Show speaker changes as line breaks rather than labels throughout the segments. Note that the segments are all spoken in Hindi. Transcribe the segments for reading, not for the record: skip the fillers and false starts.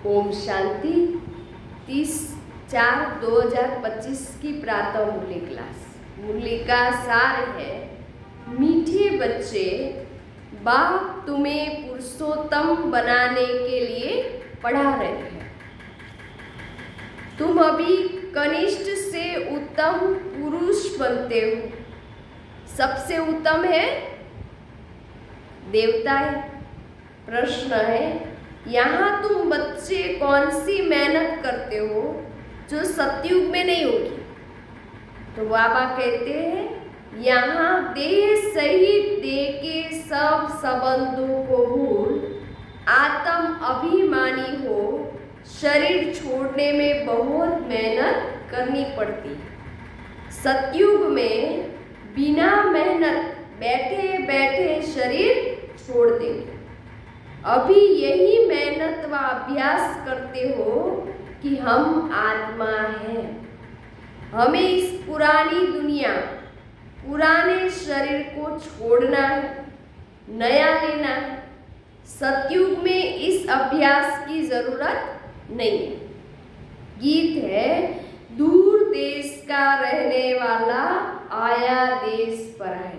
ओम शांति। 30/4/2025 की प्रातः मुरली क्लास। मुरली का सार है, मीठे बच्चे, बाप तुम्हें पुरुषोत्तम बनाने के लिए पढ़ा रहे हैं। तुम अभी कनिष्ठ से उत्तम पुरुष बनते हो। सबसे उत्तम है देवता है। प्रश्न है, यहाँ तुम बच्चे कौन सी मेहनत करते हो जो सतयुग में नहीं होगी? तो बाबा कहते हैं, यहाँ देह सहित देह के सब संबंधों को भूल आत्म अभिमानी हो शरीर छोड़ने में बहुत मेहनत करनी पड़ती है। सतयुग में बिना मेहनत बैठे बैठे शरीर छोड़ देंगे। अभी यही मेहनत व अभ्यास करते हो कि हम आत्मा हैं। हमें इस पुरानी दुनिया, पुराने शरीर को छोड़ना है, नया लेना है। सतयुग में इस अभ्यास की जरूरत नहीं है। गीत है, दूर देश का रहने वाला आया देश पर है।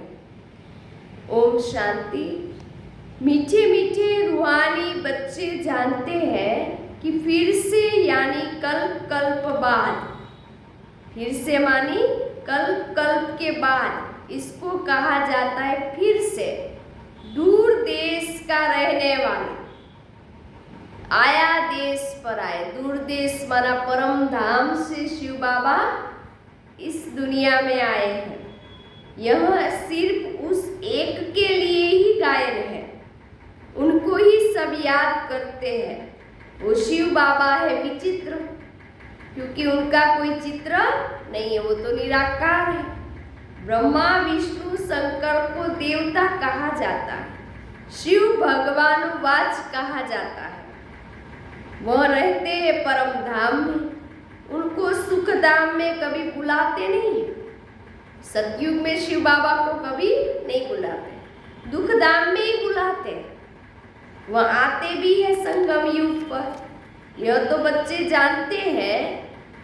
ओम शांति। मीठे मीठे रूहानी बच्चे जानते हैं कि फिर से यानी कल्प कल्प बाद, फिर से मानी कल्प कल्प के बाद, इसको कहा जाता है फिर से। दूर देश का रहने वाला आया देश पर आए। दूर देश माना परम धाम से शिव बाबा इस दुनिया में आए हैं। यह सिर्फ उस एक के लिए ही गायन है। उनको ही सब याद करते हैं। वो शिव बाबा है विचित्र, क्योंकि उनका कोई चित्र नहीं है, वो तो निराकार है। ब्रह्मा विष्णु शंकर को देवता कहा जाता है, शिव भगवान वाच कहा जाता है। वह रहते हैं परम धाम में, उनको सुख धाम में कभी बुलाते नहीं। सतयुग में शिव बाबा को कभी नहीं बुलाते, दुख धाम में ही बुलाते। वह आते भी है संगम युग पर। यह तो बच्चे जानते हैं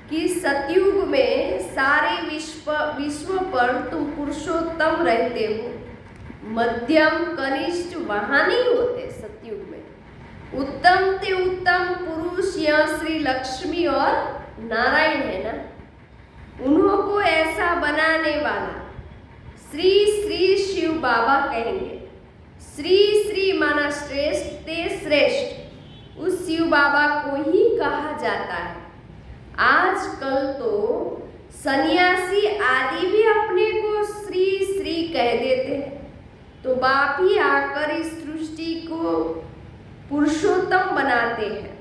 कि सतयुग में सारे विश्व पर तुम पुरुषोत्तम रहते हो। मध्यम कनिष्ठ वहां नहीं होते सतयुग में। उत्तम ते उत्तम पुरुष यह श्री लक्ष्मी और नारायण है ना। उन्हों को ऐसा बनाने वाला श्री श्री शिव बाबा कहेंगे। श्री श्री माना श्रेष्ठ ते श्रेष्ठ, उस शिव बाबा को ही कहा जाता है। आजकल तो सन्यासी आदि भी अपने को श्री श्री कह देते हैं। तो बाप ही आकर इस सृष्टि को पुरुषोत्तम बनाते हैं।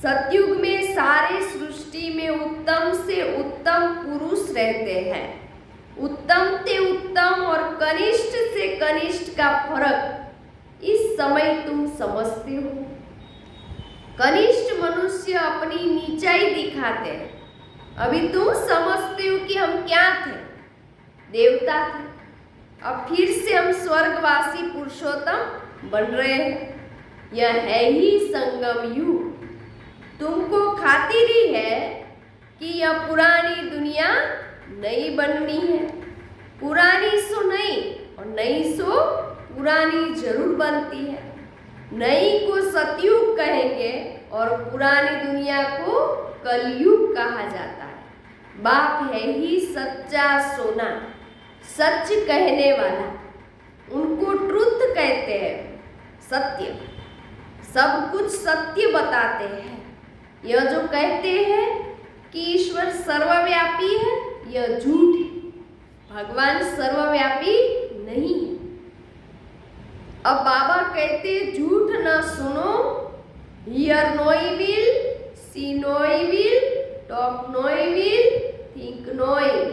सतयुग में सारे सृष्टि में उत्तम से उत्तम पुरुष रहते हैं। उत्तम से उत्तम और कनिष्ठ से कनिष्ठ का फर्क इस समय तुम समझते हो। कनिष्ठ मनुष्य अपनी नीचाई दिखाते हैं। अभी तुम समझते हो कि हम क्या थे, देवता थे। अब फिर से हम स्वर्गवासी पुरुषोत्तम बन रहे हैं। यह है ही संगम युग। तुमको खातिरी है कि यह पुरानी दुनिया नई बननी है। पुरानी सो नई और नई सो पुरानी जरूर बनती है। नई को सतयुग कहेंगे और पुरानी दुनिया को कलयुग कहा जाता है। बाप है ही सच्चा सोना, सच कहने वाला। उनको ट्रुथ कहते हैं, सत्य। सब कुछ सत्य बताते हैं। यह जो कहते हैं कि ईश्वर सर्वव्यापी है, यह झूठ है। भगवान सर्वव्यापी नहीं है। अब बाबा कहते झूठ न सुनो, hear no evil, see no evil, talk no evil, think no evil.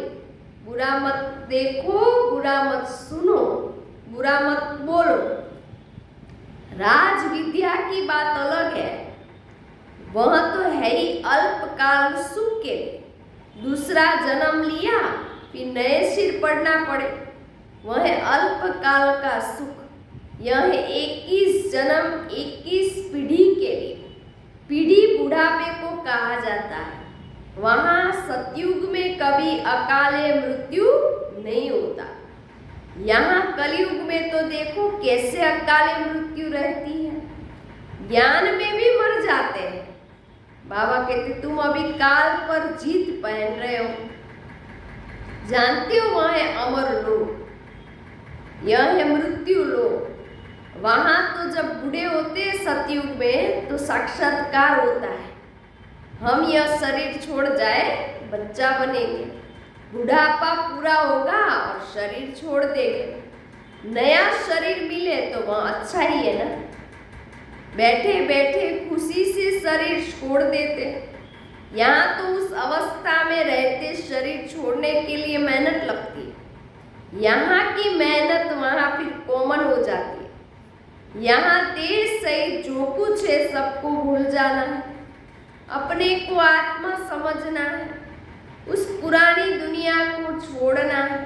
बुरा मत देखो, बुरा मत सुनो, बुरा मत बोलो। राज विद्या की बात अलग है। वह तो है ही अल्पकाल सुख के लिए। दूसरा जन्म लिया फिर नए सिर पड़ना पड़े, वह है अल्पकाल का सुख। यह है 21 जन्म 21 पीढ़ी के लिए। पीढ़ी बुढ़ापे को कहा जाता है। वहां सतयुग में कभी अकाले मृत्यु नहीं होता। यहाँ कलयुग में तो देखो कैसे अकाले मृत्यु रहती है, ज्ञान में भी मर जाते हैं। बाबा कहते तुम अभी काल पर जीत पहन रहे हो, जानते हो वह है अमर लोक, यह है मृत्यु लोक। वहां तो जब बूढ़े होते हैं सतयुग में तो साक्षात्कार होता है, हम यह शरीर छोड़ जाए बच्चा बनेंगे, बुढ़ापा पूरा होगा और शरीर छोड़ देंगे। नया शरीर मिले तो वह अच्छा ही है ना। बैठे बैठे खुशी से शरीर छोड़ देते, यहाँ तो उस अवस्था में रहते शरीर छोड़ने के लिए मेहनत लगती है। यहाँ की मेहनत वहाँ फिर कॉमन हो जाती है। यहाँ देश सहित जो कुछ है सबको भूल जाना है, अपने को आत्मा समझना है, उस पुरानी दुनिया को छोड़ना है,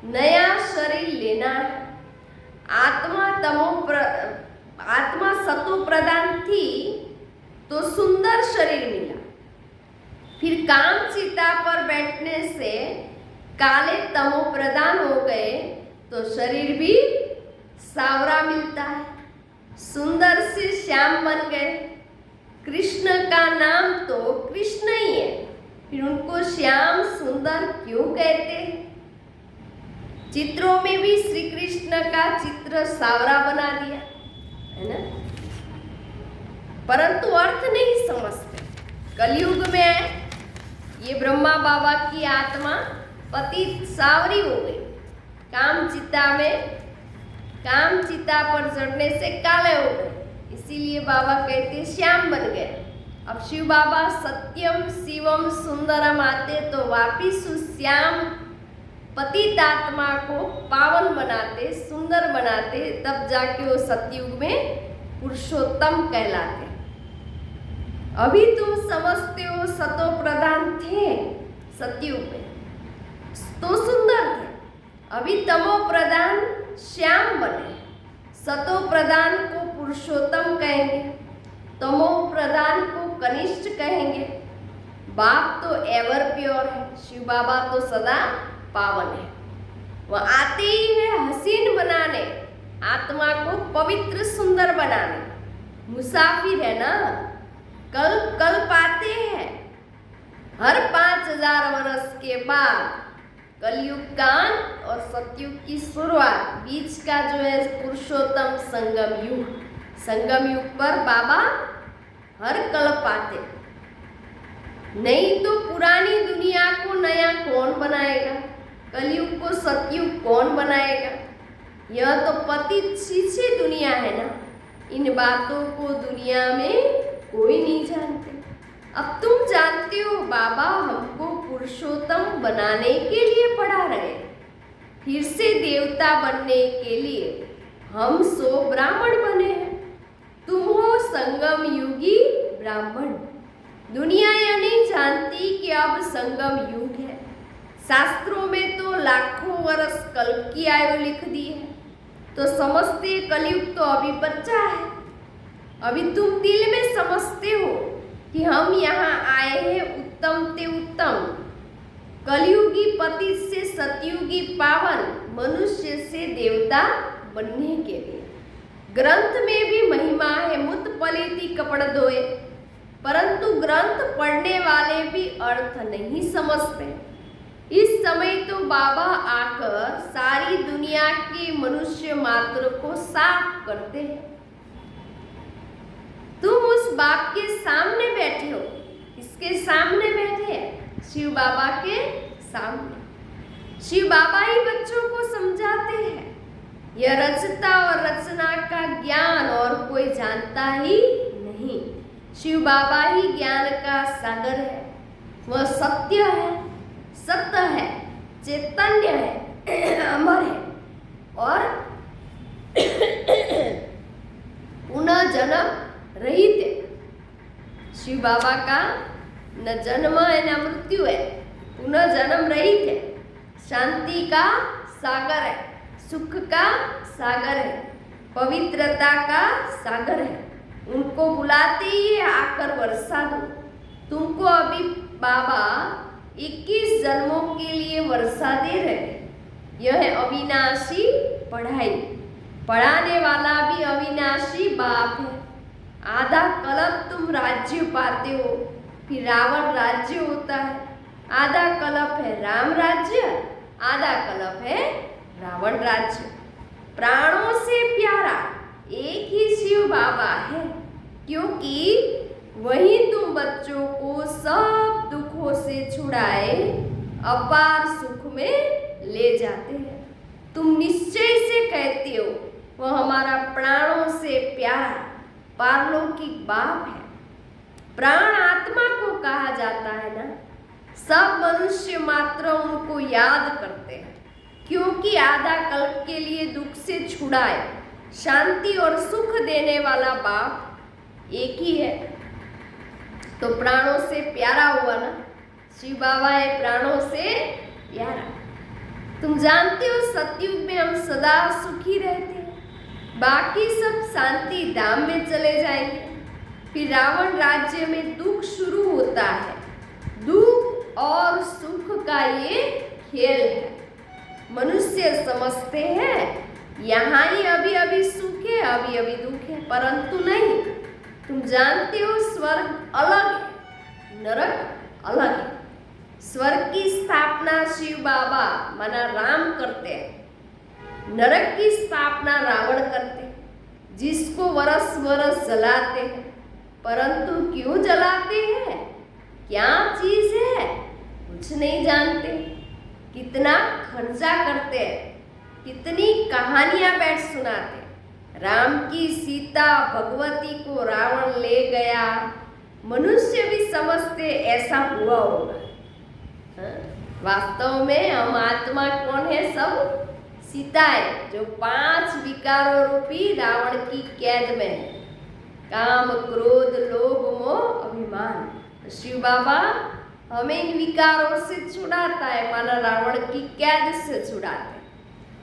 नया शरीर लेना है। आत्मा सतो प्रधान थी तो सुंदर शरीर मिला, फिर काम चिता पर बैठने से काले तमो प्रधान हो गए तो शरीर भी सावरा मिलता है, सुंदर से श्याम बन गए। कृष्ण का नाम तो कृष्ण ही है, फिर उनको श्याम सुंदर क्यों कहते हैं? चित्रों में भी श्री कृष्ण का चित्र सावरा बना दिया है ना, परंतु अर्थ नहीं समझते। कलयुग में ये ब्रह्मा बाबा की आत्मा पतित सावरी हो गई, काम चिता पर चढ़ने से काले हो गए, इसीलिए बाबा कहते श्याम बन गए। अब शिव बाबा सत्यम शिवम सुंदरम आते तो वापिस उस श्याम पतित आत्मा को पावन बनाते, सुंदर बनाते, तब जाके वो सतयुग में पुरुषोत्तम कहलाते। अभी तुम समझते हो सतो प्रधान थे सतयुग में तो सुंदर थे, अभी तमो प्रधान श्याम बने। सतो प्रधान को पुरुषोत्तम कहेंगे, तमो प्रधान को कनिष्ठ कहेंगे। बाप तो एवर प्योर है, शिव बाबा तो सदा पावन है। वह आते ही है हसीन बनाने, आत्मा को पवित्र सुंदर बनाने। मुसाफिर है ना, कल पाते हैं। हर 5000 वर्ष के बाद कलयुग का अंत और सतयुग की शुरुआत, बीच का जो है पुरुषोत्तम संगम युग पर बाबा हर कल्प आते। नहीं तो पुरानी दुनिया को नया कौन बनाएगा, कलयुग को सतयुग कौन बनाएगा? यह तो पतित शीशे दुनिया है ना, इन बातों को दुनिया में कोई नहीं जानते। अब तुम जानते हो बाबा हमको पुरुषोत्तम बनाने के लिए पढ़ा रहे, फिर से देवता बनने के लिए। हम 100 ब्राह्मण बने हैं, तुम हो संगम युगी ब्राह्मण। दुनिया यह नहीं जानती कि अब संगम युग है। शास्त्रों में तो लाखों वर्ष कल्प की आयु लिख दी है, तो समझते कलयुग तो अभी बच्चा है। अभी तुम दिल में समझते हो कि हम यहाँ आए हैं उत्तम ते उत्तम, कलयुगी पति से सतयुगी पावन, मनुष्य से देवता बनने के लिए। ग्रंथ में भी महिमा है, मुत पलीति कपड़ धोए, परंतु ग्रंथ पढ़ने वाले भी अर्थ नहीं समझते। इस समय तो बाबा आकर सारी दुनिया के मनुष्य मात्र को साफ करते हैं। तुम उस बाप के सामने बैठे हो, किसके सामने बैठे हैं? शिव बाबा के सामने। शिव बाबा ही बच्चों को समझाते हैं। यह रचता और रचना का ज्ञान और कोई जानता ही नहीं। शिव बाबा ही ज्ञान का सागर है, वह सत्य है, सत्य है, चैतन्य है, अमर है और पुनः जन्म रहित है। शिव बाबा का न जन्म है न मृत्यु है, पुनः जन्म रहित है, शांति का सागर है, सुख का सागर है, पवित्रता का सागर है। उनको बुलाते ही आकर कर वर्षा दूं। तुमको अभी बाबा 21 जन्मों के लिए वर्षा दे रहे हैं। यह है अविनाशी पढ़ाई। पढ़ाने वाला भी अविनाशी बाप है। आधा कल्प तुम राज्य पाते हो, फिर रावण राज्य होता है। आधा कल्प है राम राज्य, आधा कल्प है रावण राज्य। प्राणों से प्यारा एक ही शिव बाबा है, क्योंकि वही तुम बच्चों को सब दुखों से छुड़ाए अपार सुख में ले जाते हैं। तुम निश्चय से कहते हो वह हमारा प्राणों से प्यारा पारलौकिक बाप है। प्राण आत्मा को कहा जाता है ना। सब मनुष्य मात्र उनको याद करते हैं, क्योंकि आधा कल्प के लिए दुख से छुड़ाए शांति और सुख देने वाला बाप एक ही है। तो प्राणों से प्यारा हुआ ना, शिव बाबा है प्राणों से प्यारा। तुम जानते हो सतयुग में हम सदा सुखी रहते हैं, बाकी सब शांति धाम में चले जाएंगे। फिर रावण राज्य में दुख शुरू होता है। दुख और सुख का ये खेल है। मनुष्य समझते हैं यहाँ ही अभी अभी सुख है, अभी अभी दुख है, परंतु नहीं। तुम जानते हो स्वर्ग अलग है, नरक अलग है। स्वर्ग की स्थापना शिव बाबा माना राम करते हैं, नरक की स्थापना रावण करते हैं, जिसको वरस वरस जलाते हैं। परंतु क्यों जलाते हैं, क्या चीज है, कुछ नहीं जानते। कितना खर्चा करते हैं, कितनी कहानियां बैठ सुनाते। राम की सीता भगवती को रावण ले गया। मनुष्य भी समझते ऐसा हुआ होगा। वास्तव में हम आत्मा कौन है, सब सीता है, जो 5 विकारों रूपी रावण की कैद में है। काम, क्रोध, लोभ, मोह, अभिमान। शिव बाबा हमें इन विकारों से छुड़ाता है, माना रावण की कैद से छुड़ाते।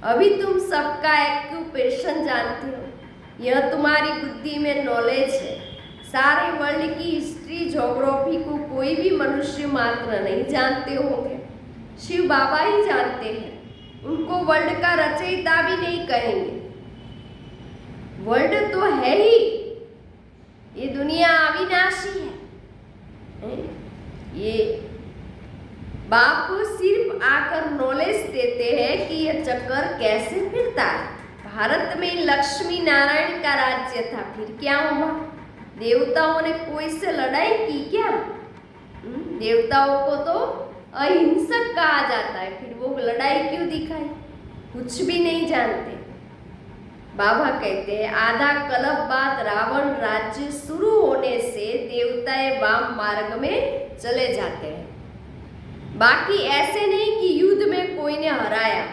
अभी तुम सबका एक्यूपेशन जानते हो, यह तुम्हारी बुद्धि में नॉलेज है। सारे वर्ल्ड की हिस्ट्री, ज्योग्राफी को कोई भी मनुष्य मात्र नहीं जानते होंगे, शिव बाबा ही जानते हैं। उनको वर्ल्ड का रचयिता भी नहीं कहेंगे। वर्ल्ड तो है ही, ये दुनिया अविनाशी है। ये बाप सिर्फ आकर नॉलेज देते हैं कि यह चक्कर कैसे फिरता है। भारत में लक्ष्मी नारायण का राज्य था, फिर क्या हुआ? देवताओं ने कोई से लड़ाई की क्या? देवताओं को तो अहिंसक कहा जाता है, फिर वो लड़ाई क्यों दिखाई? कुछ भी नहीं जानते। बाबा कहते हैं आधा कल्प बाद रावण राज्य शुरू होने से देवताएं वाम मार्ग में चले जाते हैं। बाकी ऐसे नहीं कि युद्ध में कोई ने हराया,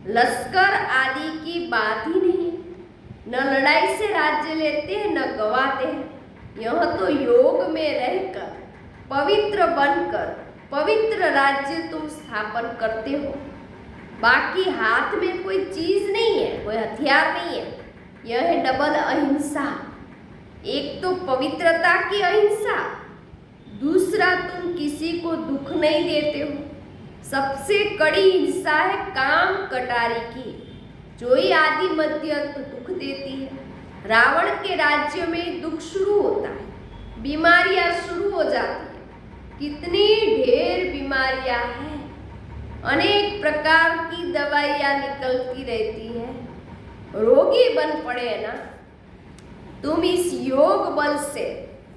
लश्कर आदि की बात ही नहीं। न लड़ाई से राज्य लेते हैं, न गवाते हैं। यह तो योग में रहकर पवित्र बनकर पवित्र राज्य तुम स्थापन करते हो। बाकी हाथ में कोई चीज नहीं है, कोई हथियार नहीं है। यह है डबल अहिंसा। एक तो पवित्रता की अहिंसा, दूसरा तुम किसी को दुख नहीं देते हो। सबसे कड़ी हिंसा है काम कटारी की, जो ही आदि मध्य अंत दुख देती है। रावण के राज्य में दुख शुरू होता है, बीमारियां शुरू हो जाती है। कितनी ढेर बीमारियां हैं, अनेक प्रकार की दवाइयां निकलती रहती हैं। रोगी बन पड़े ना। तुम इस योग बल से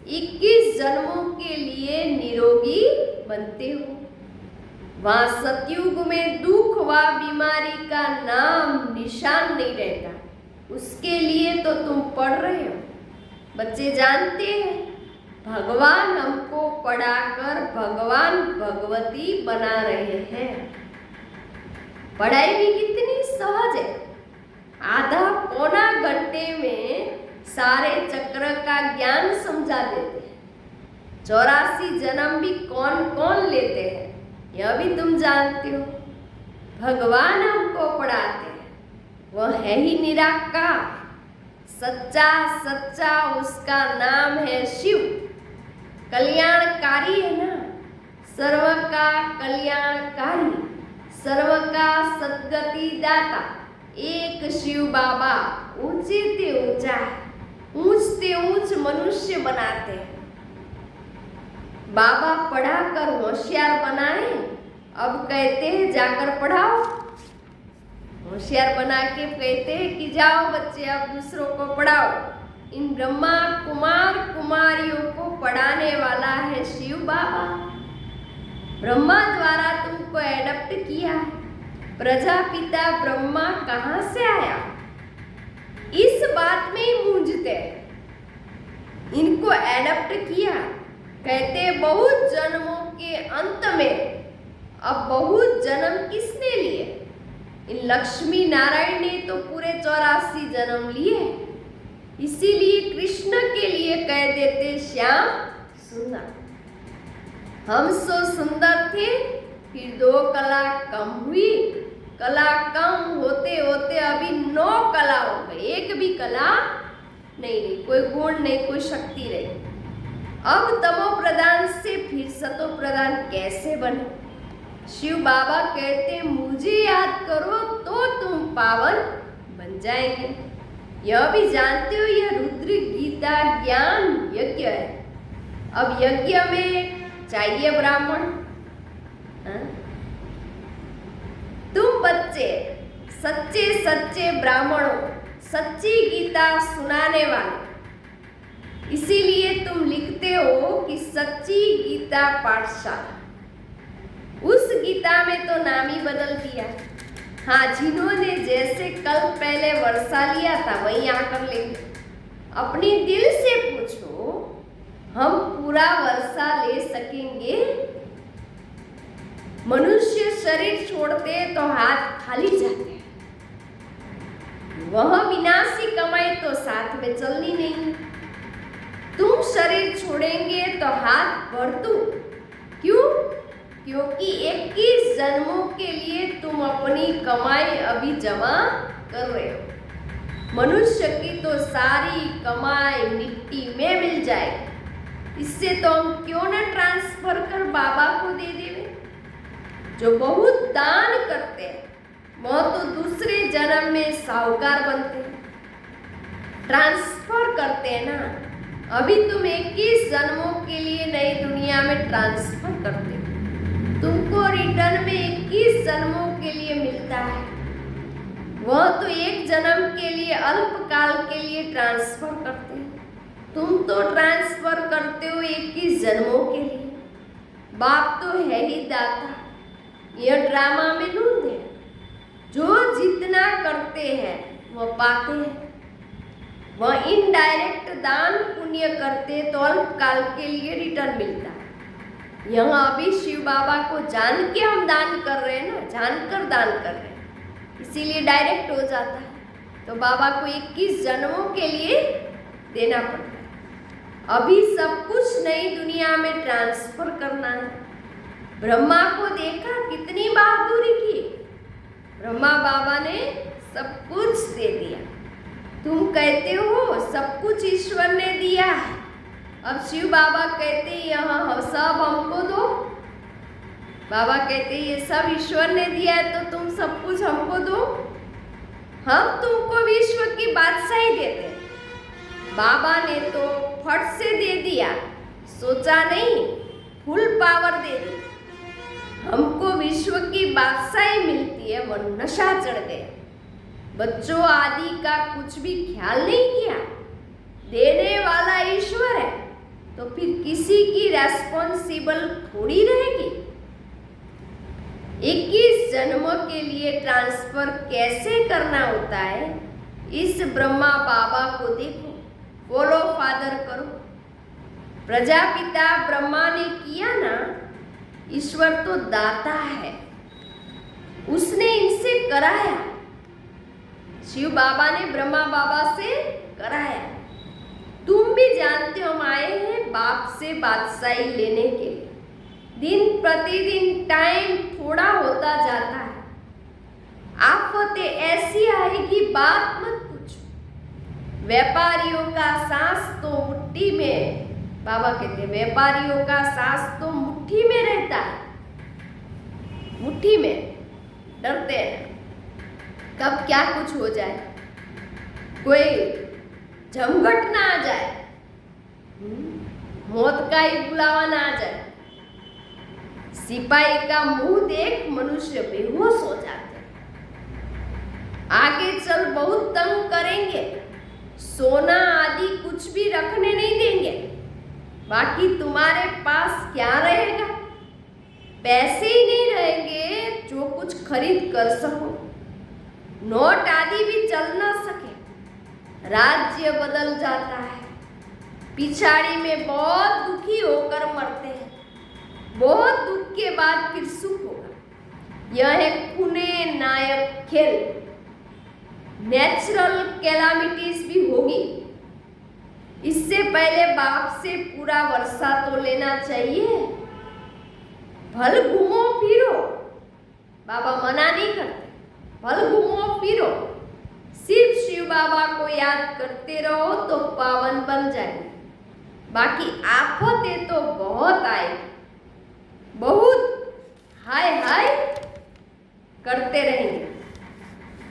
21 जन्मों के लिए निरोगी बनते हो। वहां सतयुग में दुख व बीमारी का नाम निशान नहीं रहता। उसके लिए तो तुम पढ़ रहे हो। बच्चे जानते हैं भगवान हमको पढ़ाकर भगवान भगवती बना रहे हैं। पढ़ाई भी कितनी सहज है। आधा पौना घंटे में सारे चक्र का ज्ञान समझा देते हैं। 84 जन्म भी कौन कौन लेते हैं, यह भी तुम जानते हो। भगवान हमको पढ़ाते हैं, वह है ही निराकार, सच्चा सच्चा उसका नाम है शिव। कल्याणकारी है ना, सर्व का कल्याणकारी, सर्व का सद्गति दाता एक शिव बाबा ऊंचे ते ऊंचा, ऊंच ते ऊंच मनुष्य बनाते हैं। बाबा पढ़ाकर होशियार बनाए, अब कहते हैं जाकर पढ़ाओ। होशियार बना के कहते हैं कि जाओ बच्चे अब दूसरों को पढ़ाओ। इन ब्रह्मा कुमार कुमारियों को पढ़ाने वाला है शिव बाबा। ब्रह्मा द्वारा तुमको एडप्ट किया है। प्रजापिता ब्रह्मा कहाँ से आया, इस बात में ही मूंझते हैं। इनको एडप्ट किया, कहते बहुत जन्मों के अंत में अब बहुत जन्म किसने लिए? इन लक्ष्मी नारायण ने तो पूरे 84 जन्म लिए। इसीलिए कृष्ण के लिए कह देते श्याम सुंदर। हम सो सुंदर थे, फिर 2 कला कम हुई। कला कम होते होते अभी 9 कला हो गई, एक भी कला नहीं, कोई गुण नहीं, कोई शक्ति नहीं। अब तमो प्रधान से फिर सतो प्रधान कैसे बने? शिव बाबा कहते मुझे याद करो तो तुम पावन बन जाएंगे। यह भी जानते हो यह रुद्र गीता ज्ञान यज्ञ है। अब यज्ञ में चाहिए ब्राह्मण। तुम बच्चे सच्चे सच्चे ब्राह्मणों, सच्ची गीता सुनाने वाले, इसीलिए तुम लिखते हो कि सच्ची गीता पाठशाला। उस गीता में तो नाम ही बदल दिया। हाँ, जिन्होंने जैसे कल पहले वर्षा लिया था वही आकर लेंगे। अपने दिल से पूछो, हम पूरा वर्षा ले सकेंगे? मनुष्य शरीर छोड़ते तो हाथ खाली जाते हैं। वह विनाशी कमाई तो साथ में चलनी नहीं। तुम शरीर छोड़ेंगे तो हाथ भरतू। क्यों? क्योंकि 21 जन्मों के लिए तुम अपनी कमाई अभी जमा कर रहे हो। मनुष्य की तो सारी कमाई मिट्टी में मिल जाएगी। इससे तो हम क्यों न ट्रांसफर कर बाबा को दे देवे। जो बहुत दान करते हैं वह तो दूसरे जन्म में साहूकार बनते हैं, ट्रांसफर करते हैं ना। अभी तुम 21 जन्मों के लिए नई दुनिया में ट्रांसफर करते हो। तुमको रिटर्न में 21 जन्मों के लिए मिलता है। वह तो एक जन्म के लिए अल्पकाल के लिए ट्रांसफर करते हैं। तुम तो ट्रांसफर करते हो 21 जन्मों के लिए। बाप तो है ही दाता। यह ड्रामा में नूंद है। जो जितना करते हैं वह पाते हैं। वह इनडायरेक्ट दान पुण्य करते तो अल्पकाल के लिए रिटर्न मिलता है। यहाँ अभी शिव बाबा को जान के हम दान कर रहे हैं ना, जानकर दान कर रहे हैं, इसीलिए डायरेक्ट हो जाता है। तो बाबा को 21 जन्मों के लिए देना पड़ता है। अभी सब कुछ नई दुनिया में ट्रांसफर करना है। ब्रह्मा को देखा कितनी बहादुरी की। ब्रह्मा बाबा ने सब कुछ दे दिया। तुम कहते हो सब कुछ ईश्वर ने दिया है। अब शिव बाबा कहते यहाँ सब हमको दो। बाबा कहते ये सब ईश्वर ने दिया है तो तुम सब कुछ हमको दो। हम तुमको विश्व की बादशाही देते। बाबा ने तो फट से दे दिया, सोचा नहीं, फुल पावर दे दी। हमको विश्व की बादशाही मिलती है, वो नशा चढ़ गया। बच्चों आदि का कुछ भी ख्याल नहीं किया। देने वाला ईश्वर है तो फिर किसी की रेस्पॉन्सिबल थोड़ी रहेगी। 21 जन्मों के लिए ट्रांसफर कैसे करना होता है, इस ब्रह्मा बाबा को देखो, फॉलो फादर करो। प्रजापिता ब्रह्मा ने किया ना। ईश्वर तो दाता है, उसने इनसे कराया। शिव बाबा ने ब्रह्मा बाबा से कराया। तुम भी जानते हो हम आए हैं बाप से बादशाही लेने के लिए। दिन प्रतिदिन टाइम थोड़ा होता जाता है। आफतें ऐसी आएगी बात मत पूछो। व्यापारियों का सांस तो मुट्ठी में, बाबा कहते हैं व्यापारियों का सास तो मुट्ठी में रहता है, मुट्ठी में, डरते हैं कब क्या कुछ हो जाए, कोई झमघट ना आ जाए, मौत का ही बुलावा ना आ जाए। सिपाही का मुंह देख मनुष्य बेहोश हो जाते हैं। आगे चल बहुत तंग करेंगे, सोना आदि कुछ भी रखने नहीं देंगे, बाकी तुम्हारे पास क्या रहेगा, पैसे ही नहीं रहेंगे जो कुछ खरीद कर सको, नोट आदि भी चल ना सके, राज्य बदल जाता है, पिछाड़ी में बहुत दुखी होकर मरते हैं, बहुत दुख के बाद फिर सुख होगा। यह है खूने नायक खेल। नेचुरल कैलामिटीज भी होगी, इससे पहले बाप से पूरा वर्षा तो लेना चाहिए। भल घूमो फिरो, बाबा मना नहीं करते, भल घूमो फिरो, सिर्फ शिव बाबा को याद करते रहो तो पावन बन जाएंगे। बाकी आफतें तो बहुत आएगी, बहुत हाय हाय करते रहेंगे।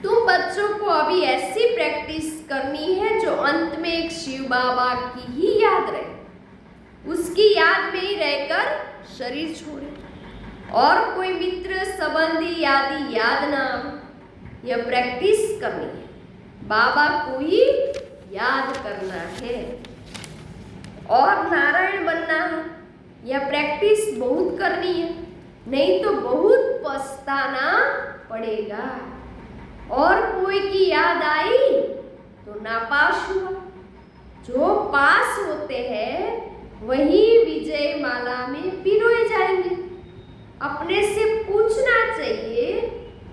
तुम बच्चों को अभी ऐसी प्रैक्टिस करनी है जो अंत में एक शिव बाबा की ही याद रहे, उसकी याद में ही रहकर शरीर छोड़े और कोई मित्र संबंधी आदि याद ना आए। यह प्रैक्टिस करनी है, बाबा को ही याद करना है और नारायण बनना है। यह प्रैक्टिस बहुत करनी है, नहीं तो बहुत पछताना पड़ेगा। और कोई की याद आई तो नापास हुआ। जो पास होते हैं वही विजय माला में पिरोए जाएंगे। अपने से पूछना चाहिए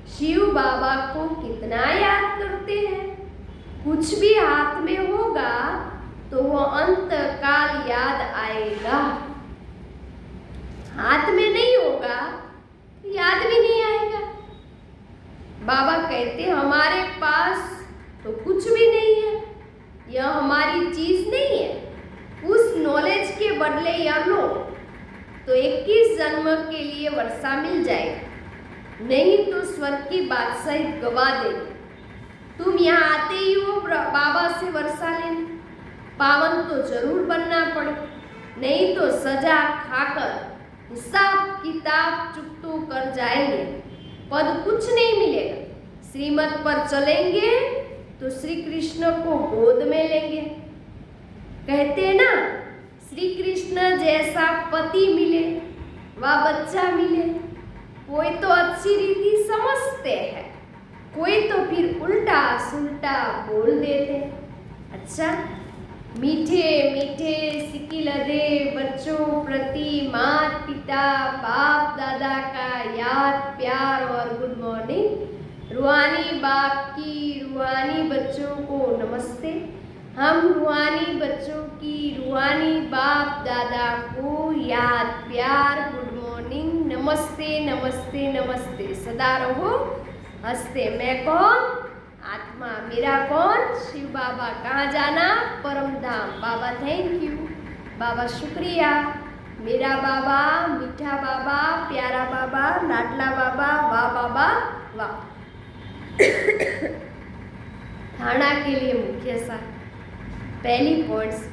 शिव बाबा को कितना याद करते हैं। कुछ भी हाथ में होगा तो वो अंत काल याद आएगा, हाथ में नहीं होगा तो याद भी नहीं आएगा। बाबा कहते हमारे पास तो कुछ भी नहीं है, यह हमारी चीज नहीं है। उस नॉलेज के बदले यह लो तो 21 जन्म के लिए वर्षा मिल जाएगी, नहीं तो स्वर्ग की बादशाही गवा देगी। तुम यहाँ आते ही हो बाबा से वर्षा लेने, पावन तो जरूर बनना पड़े, नहीं तो सजा खाकर हिसाब किताब चुकतो कर जाएंगे, पद कुछ नहीं मिलेगा। श्रीमत पर चलेंगे तो श्री कृष्ण को गोद में लेंगे। कहते हैं ना, श्री कृष्ण जैसा पति मिले व बच्चा मिले। कोई तो अच्छी रीति समझते हैं, कोई तो फिर उल्टा सुल्टा बोल देते हैं। अच्छा, मीठे मीठे सिकिलदे बच्चों प्रति माता पिता बाप दादा का याद प्यार और गुड मॉर्निंग। रूहानी बाप की रूहानी बच्चों को नमस्ते। हम रूहानी बच्चों की रूहानी बाप दादा को याद प्यार गुड मॉर्निंग नमस्ते नमस्ते नमस्ते। सदा रहो हंसते। मैं कौन? आत्मा। मेरा कौन? शिव बाबा। कहाँ जाना? परम धाम। बाबा थैंक यू, बाबा शुक्रिया। मेरा बाबा, मीठा बाबा, प्यारा बाबा, लाडला बाबा, वाह बाबा वाह। थाना के लिए मुख्य सार। पहली पॉइंट्स,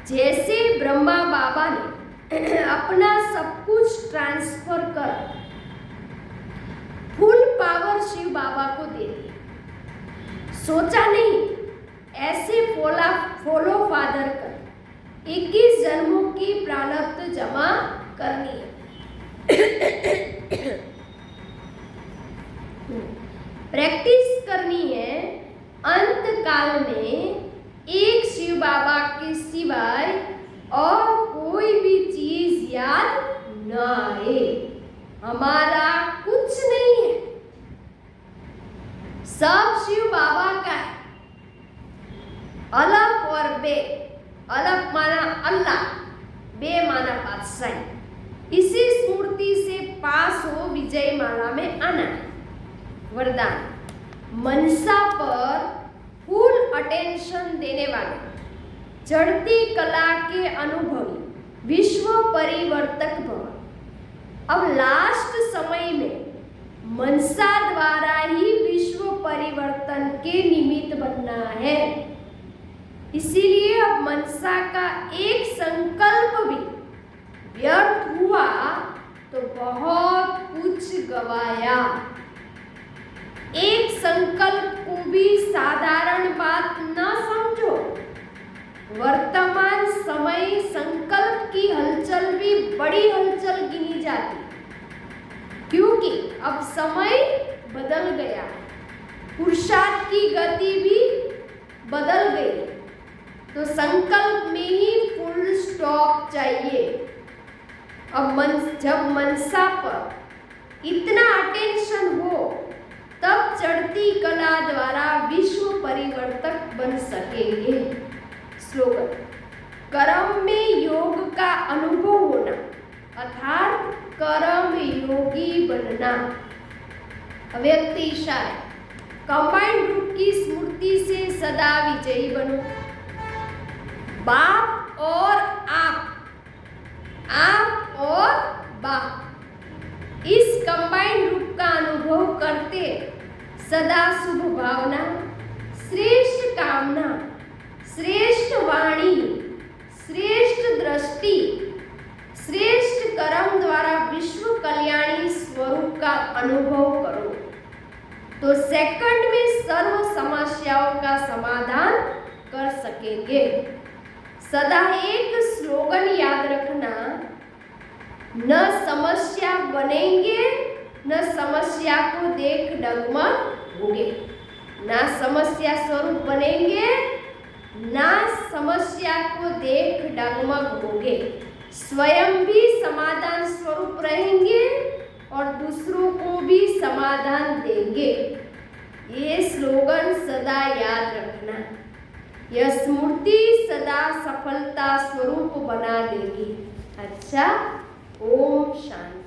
जैसे ब्रह्मा बाबा ने अपना सब कुछ ट्रांसफर कर फुल पावर शिव बाबा को दे दी, सोचा नहीं ऐसे फॉलो फादर कर 21 जन्मों की प्रारब्ध जमा करनी है। प्रैक्टिस करनी है। अंत काल में एक शिव बाबा के सिवाय और कोई भी चीज याद न आए। हमारा कुछ नहीं है, सब शिव बाबा का है। अलग और बे, अलग माना अल्लाह, बे माना बादशाही। इसी स्मृति से पास हो विजय माला में आना है। वरदान, मनसा पर फुल अटेंशन देने वाले, चढ़ती कला के अनुभवी, विश्व परिवर्तक भव। अब लास्ट समय में मनसा द्वारा ही विश्व परिवर्तन के निमित्त बनना है। इसीलिए अब मनसा का एक संकल्प भी व्यर्थ हुआ तो बहुत कुछ गवाया। एक संकल्प को भी साधारण बात न समझो। वर्तमान समय संकल्प की हलचल भी बड़ी हलचल गिनी जाती, क्योंकि अब समय बदल गया, पुरुषार्थ की गति भी बदल गई। तो संकल्प में ही फुल स्टॉप चाहिए। अब जब मनसा पर इतना अटेंशन हो तब चढ़ती कला द्वारा विश्व परिवर्तक बन सकेंगे। स्लोगन: कर्म में योग का अनुभव होना अर्थात कर्म योगी बनना। अव्यक्त इशारे: कंबाइंड रूप की स्मृति से सदा विजयी बनो। बाप और आप और बाप, इस कंबाइंड रूप का अनुभव करते सदा शुभ भावना, श्रेष्ठ कामना, श्रेष्ठ वाणी, श्रेष्ठ दृष्टि, श्रेष्ठ कर्म द्वारा विश्व कल्याणी स्वरूप का अनुभव करो तो सेकंड में सर्व समस्याओं का समाधान कर सकेंगे। सदा एक स्लोगन याद रखना: न समस्या बनेंगे, न समस्या को देख डगमगोगे। ना समस्या स्वरूप बनेंगे, ना समस्या को देख डगमगोगे। स्वयं भी समाधान स्वरूप रहेंगे और दूसरों को भी समाधान देंगे। ये स्लोगन सदा याद रखना। यह स्मृति सदा सफलता स्वरूप बना देगी। अच्छा, ओम शांति।